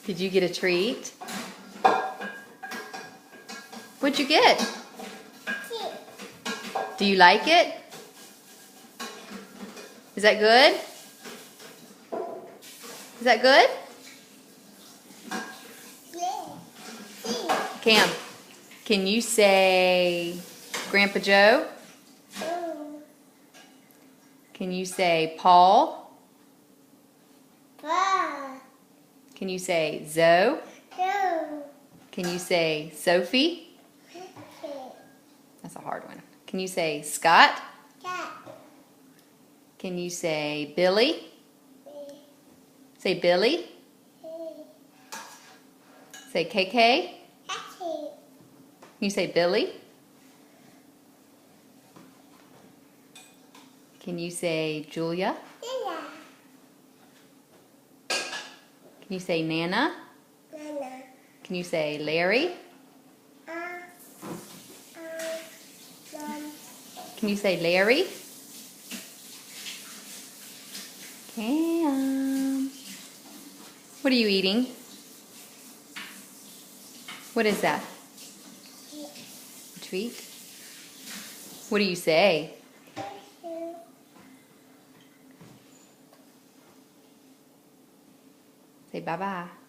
Did you get a treat? What'd you get? Do you like it? Is that good? Is that good? Cam, can you say Grandpa Joe? Can you say Paul? Can you say Zoe? Can you say Sophie? That's a hard one. Can you say Scott? Can you say Billy? Say Billy. Say KK. Can you say Billy? Can you say Julia? Can you say Nana? Can you say Larry? Can you say Larry? Cam. What are you eating? What is that? A treat? What do you say? Say bye-bye.